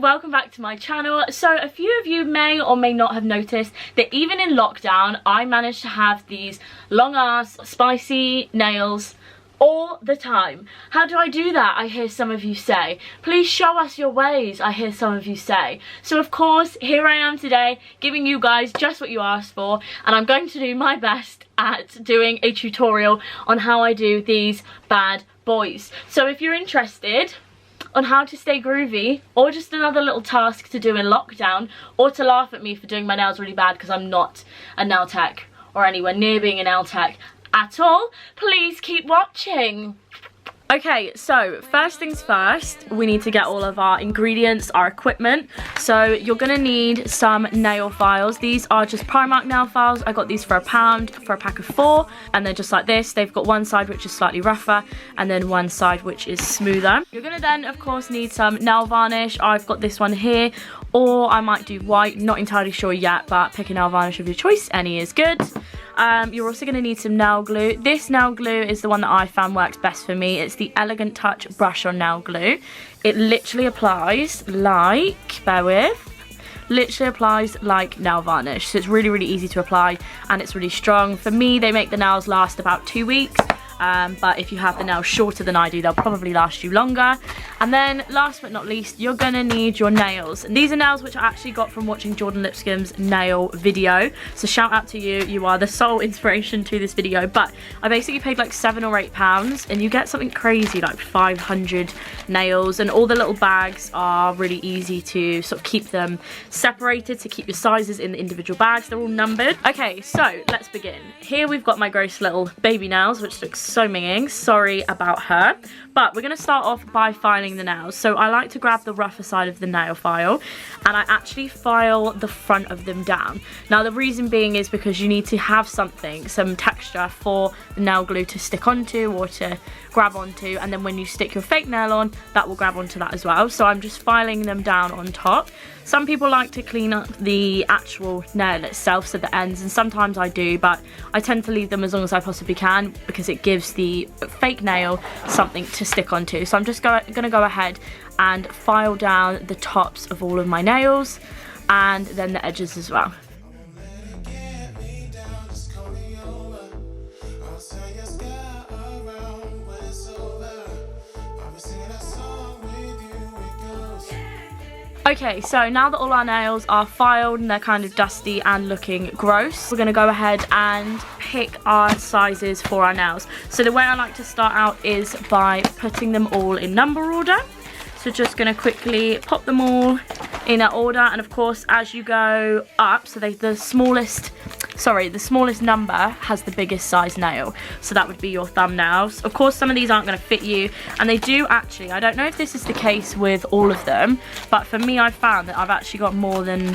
welcome back to my channel. So a few of you may or may not have noticed that even in lockdown I managed to have these long ass spicy nails all the time. How do I do that? I hear some of you say. Please show us your ways, I hear some of you say. So of course, here I am today giving you guys just what you asked for, and I'm going to do my best at doing a tutorial on how I do these bad boys. So if you're interested on how to stay groovy, or just another little task to do in lockdown, or to laugh at me for doing my nails really bad because I'm not a nail tech or anywhere near being a nail tech at all, please keep watching. Okay, so first things first, we need to get all of our ingredients, our equipment. So you're gonna need some nail files. These are just Primark nail files. I got these for £1 for a pack of 4, and they're just like this. They've got one side which is slightly rougher and then one side which is smoother. You're gonna then of course need some nail varnish. I've got this one here, or I might do white, not entirely sure yet, but pick a nail varnish of your choice, any is good. You're also going to need some nail glue. This nail glue is the one that I found works best for me. It's the Elegant Touch brush on nail glue. It literally applies like, bear with, literally applies like nail varnish. So it's really, really easy to apply, and it's really strong. For me, they make the nails last about 2 weeks. But if you have the nails shorter than I do, they'll probably last you longer. And then last but not least, you're gonna need your nails. And these are nails which I actually got from watching Jordan Lipscomb's nail video. So shout out to you, you are the sole inspiration to this video. But I basically paid like £7 or £8, and you get something crazy like 500 nails, and all the little bags are really easy to sort of keep them separated, to keep your sizes in the individual bags. They're all numbered. Okay, so let's begin. Here we've got my gross little baby nails, which looks so minging. Sorry about her. But we're going to start off by filing the nails. So I like to grab the rougher side of the nail file, and I actually file the front of them down. Now the reason being is because you need to have something, some texture for the nail glue to stick onto or to grab onto, and then when you stick your fake nail on, that will grab onto that as well. So I'm just filing them down on top. Some people like to clean up the actual nail itself, so the ends, and sometimes I do, but I tend to leave them as long as I possibly can because it gives the fake nail something to stick onto. So I'm just gonna go ahead and file down the tops of all of my nails, and then the edges as well. Okay, so now that all our nails are filed and they're kind of dusty and looking gross, we're going to go ahead and pick our sizes for our nails. So the way I like to start out is by putting them all in number order. So just going to quickly pop them all in that order, and of course as you go up, so the smallest number has the biggest size nail, so that would be your thumbnails. Of course some of these aren't going to fit you, and they do actually, I don't know if this is the case with all of them, but for me I've found that I've actually got more than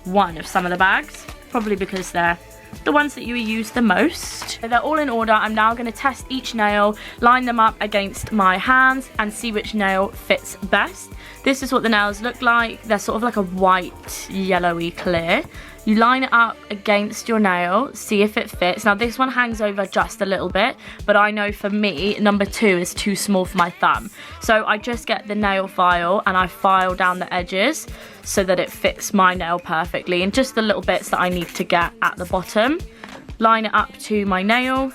one of some of the bags, probably because they're the ones that you use the most. So they're all in order. I'm now going to test each nail, line them up against my hands, and see which nail fits best. This is what the nails look like. They're sort of like a white, yellowy clear. You line it up against your nail, see if it fits. Now this one hangs over just a little bit, but I know for me, number 2 is too small for my thumb. So I just get the nail file and I file down the edges so that it fits my nail perfectly, and just the little bits that I need to get at the bottom. Line it up to my nail,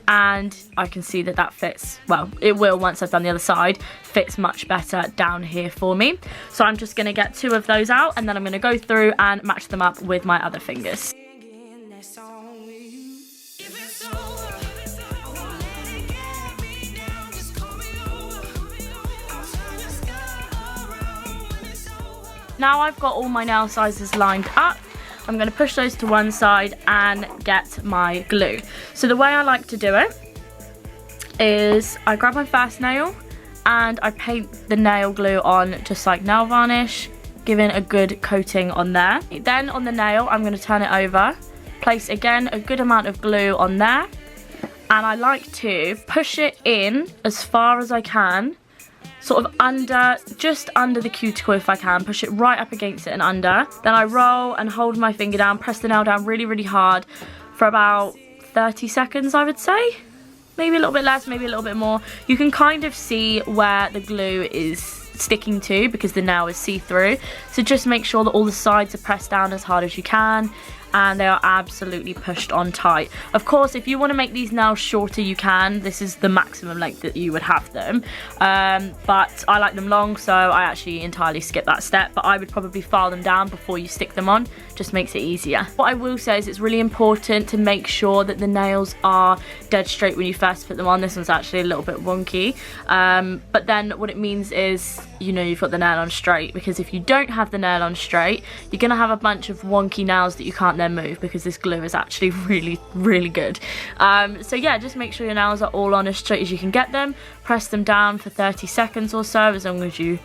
and I can see that that fits, well, it will once I've done the other side, fits much better down here for me. So I'm just going to get 2 of those out, and then I'm going to go through and match them up with my other fingers. Now I've got all my nail sizes lined up, I'm going to push those to one side and get my glue. So the way I like to do it is I grab my first nail and I paint the nail glue on just like nail varnish, giving a good coating on there. Then on the nail I'm going to turn it over, place again a good amount of glue on there, and I like to push it in as far as I can, sort of under, just under the cuticle if I can, push it right up against it and under. Then I roll and hold my finger down, press the nail down really, really hard for about 30 seconds, I would say. Maybe a little bit less, maybe a little bit more. You can kind of see where the glue is sticking to because the nail is see-through. So just make sure that all the sides are pressed down as hard as you can, and they are absolutely pushed on tight. Of course, if you want to make these nails shorter, you can. This is the maximum length that you would have them, but I like them long, so I actually entirely skip that step. But I would probably file them down before you stick them on, just makes it easier. What I will say is it's really important to make sure that the nails are dead straight when you first put them on. This one's actually a little bit wonky, but then what it means is, you know, you've got the nail on straight, because if you don't have the nail on straight, you're gonna have a bunch of wonky nails that you can't then move, because this glue is actually really good. So yeah, just make sure your nails are all on as straight as you can get them. Press them down for 30 seconds or so, as long as you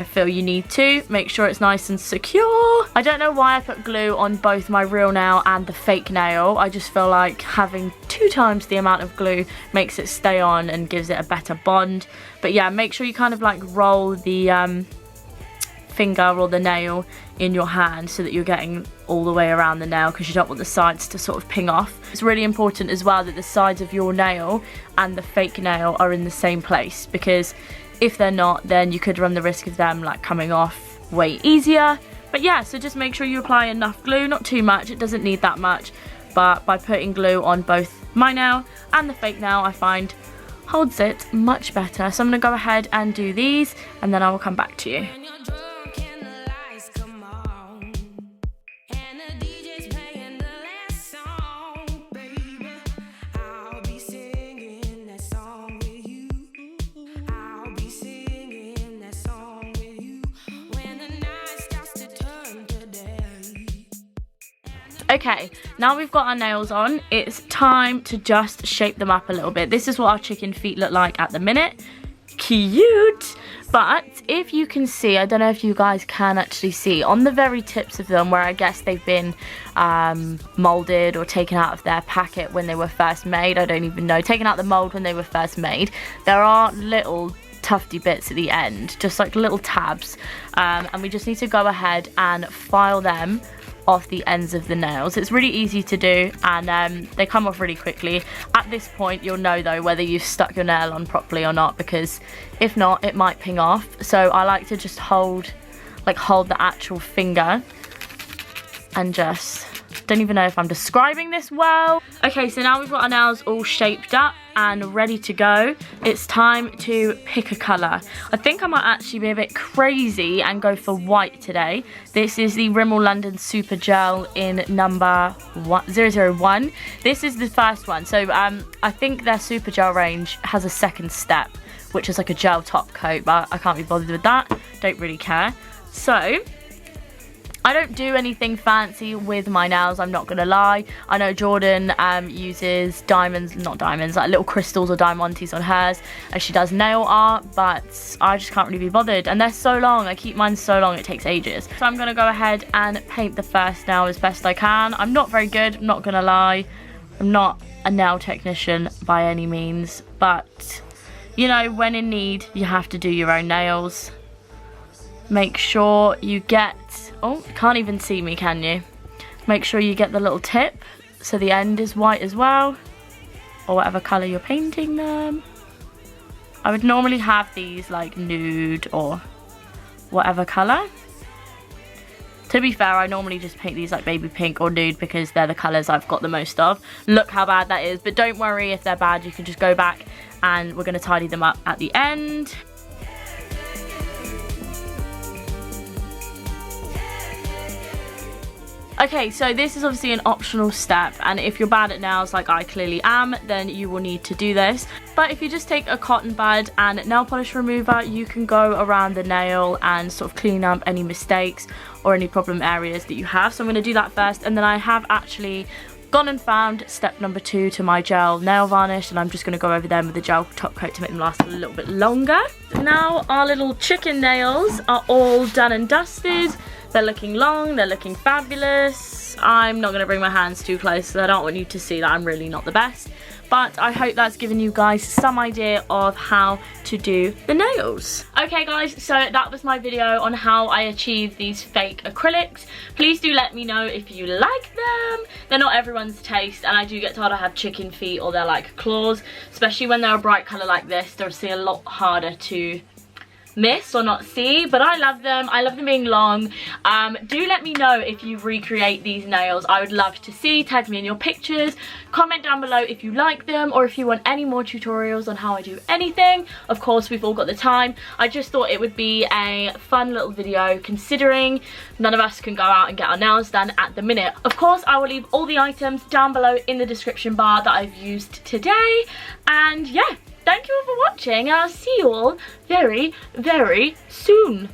feel you need to. Make sure it's nice and secure. I don't know why I put glue on both my real nail and the fake nail. I just feel like having 2 times the amount of glue makes it stay on and gives it a better bond. But yeah, make sure you kind of like roll the finger or the nail in your hand so that you're getting all the way around the nail, because you don't want the sides to sort of ping off. It's really important as well that the sides of your nail and the fake nail are in the same place, because if they're not, then you could run the risk of them like coming off way easier. But yeah, so just make sure you apply enough glue, not too much, it doesn't need that much, but by putting glue on both my nail and the fake nail, I find holds it much better. So I'm going to go ahead and do these, and then I will come back to you. Okay, now we've got our nails on, it's time to just shape them up a little bit. This is what our chicken feet look like at the minute. Cute! But if you can see, I don't know if you guys can actually see, on the very tips of them where I guess they've been moulded or taken out of their packet when they were first made, I don't even know, taken out the mould when they were first made, there are little tufty bits at the end, just like little tabs, and we just need to go ahead and file them off the ends of the nails. It's really easy to do, and they come off really quickly. At this point you'll know though whether you've stuck your nail on properly or not, because if not, it might ping off. So I like to just hold the actual finger and just, don't even know if I'm describing this well. Okay, so now we've got our nails all shaped up and ready to go. It's time to pick a colour. I think I might actually be a bit crazy and go for white today. This is the Rimmel London Super Gel in number 001. This is the first one. So I think their Super Gel range has a second step, which is like a gel top coat, but I can't be bothered with that. Don't really care. So I don't do anything fancy with my nails, I'm not gonna lie. I know Jordan uses diamonds, not diamonds, like little crystals or diamantes on hers, and she does nail art, but I just can't really be bothered. And they're so long, I keep mine so long, it takes ages. So I'm gonna go ahead and paint the first nail as best I can. I'm not very good, I'm not gonna lie. I'm not a nail technician by any means, but you know, when in need, you have to do your own nails. Make sure you get, oh, you can't even see me, can you? Make sure you get the little tip so the end is white as well, or whatever colour you're painting them. I would normally have these like nude or whatever colour. To be fair, I normally just paint these like baby pink or nude because they're the colours I've got the most of. Look how bad that is, but don't worry if they're bad, you can just go back and we're going to tidy them up at the end. Okay, so this is obviously an optional step, and if you're bad at nails like I clearly am, then you will need to do this. But if you just take a cotton bud and nail polish remover, you can go around the nail and sort of clean up any mistakes or any problem areas that you have. So I'm going to do that first, and then I have actually gone and found step number 2 to my gel nail varnish, and I'm just going to go over them with the gel top coat to make them last a little bit longer. Now our little chicken nails are all done and dusted. They're looking long, they're looking fabulous. I'm not going to bring my hands too close because I don't want you to see that I'm really not the best. But I hope that's given you guys some idea of how to do the nails. Okay guys, so that was my video on how I achieved these fake acrylics. Please do let me know if you like them. They're not everyone's taste, and I do get told I have chicken feet or they're like claws. Especially when they're a bright colour like this, they're obviously a lot harder to miss or not see, but I love them. I love them being long. Do let me know if you recreate these nails. I would love to see. Tag me in your pictures. Comment down below if you like them or if you want any more tutorials on how I do anything. Of course, we've all got the time. I just thought it would be a fun little video considering none of us can go out and get our nails done at the minute. Of course, I will leave all the items down below in the description bar that I've used today. And yeah, thank you all for watching, and I'll see you all very, very soon.